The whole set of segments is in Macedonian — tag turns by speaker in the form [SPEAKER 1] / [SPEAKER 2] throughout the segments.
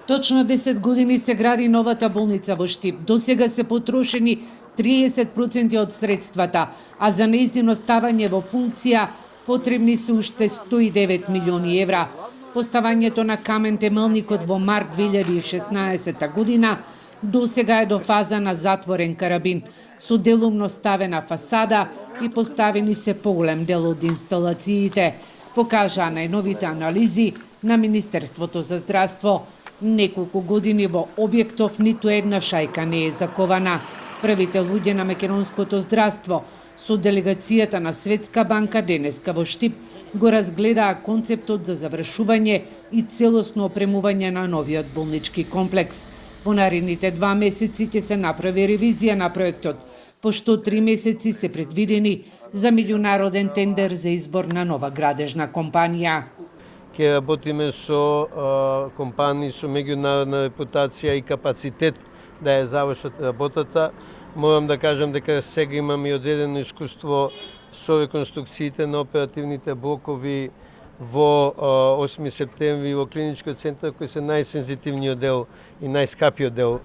[SPEAKER 1] Точно 10 години се гради новата болница во Штип. Досега се потрошени 30% од средствата, а за нејзино ставање во функција потребни се уште 109 милиони евра. Поставањето на камен темелникот во март 2016 година досега е до фаза на затворен карабин, со делумно ставена фасада и поставени се поголем дел од инсталациите, покажаа најновите анализи на Министерството за здравство. Неколку години во објектов ниту една шајка не е закована. Првите луѓе на македонското здравство со делегацијата на Светска банка денеска во Штип го разгледаа концептот за завршување и целосно опремување на новиот болнички комплекс. Во наредните 2 месеци ќе се направи ревизија на проектот, пошто 3 месеци се предвидени за меѓународен тендер за избор на нова градежна компанија.
[SPEAKER 2] Ќе работиме со компании со меѓународна репутација и капацитет да ја завршат работата. Морам да кажам дека сега имаме и одредено искуство со реконструкциите на оперативните блокови во 8 септември во клиничкиот центар, кој се најсензитивниот дел и најскапиот дел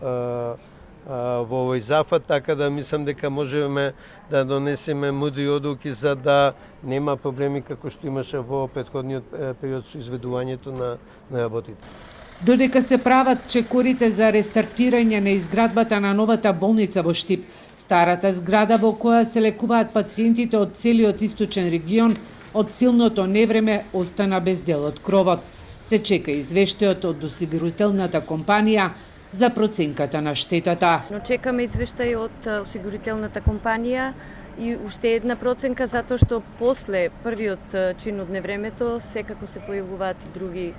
[SPEAKER 2] во овој зафат, така да мислам дека можеме да донесеме мудри одлуки за да нема проблеми како што имаше во претходниот период со изведувањето на работите.
[SPEAKER 1] Додека се прават чекорите за рестартирање на изградбата на новата болница во Штип, старата зграда во која се лекуваат пациентите од целиот источен регион од силното невреме остана без дел од кровот. Се чека извештајот од осигурителната компанија за проценката на штетата.
[SPEAKER 3] Но чекаме извештај од осигурителната компанија и уште една проценка, затоа што после првиот чин од невремето секако се појавуваат и други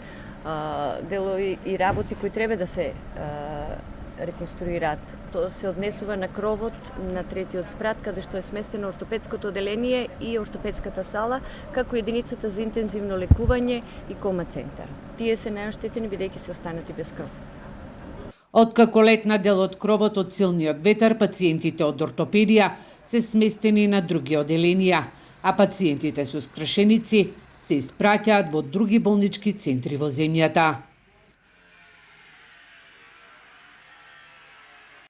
[SPEAKER 3] делови и работи кои треба да се реконструираат. Тоа се однесува на кровот на третиот спрат, каде што е сместено ортопедското оделение и ортопедската сала, како единицата за интензивно лекување и кома центар. Тие се најоштетени бидејќи се останати без кров.
[SPEAKER 1] Откако летна дел од кровот од силниот ветар, пациентите од ортопедија се сместени на други оделенија, а пациентите со скршеници се испраќаат во други болнички центри во земјата.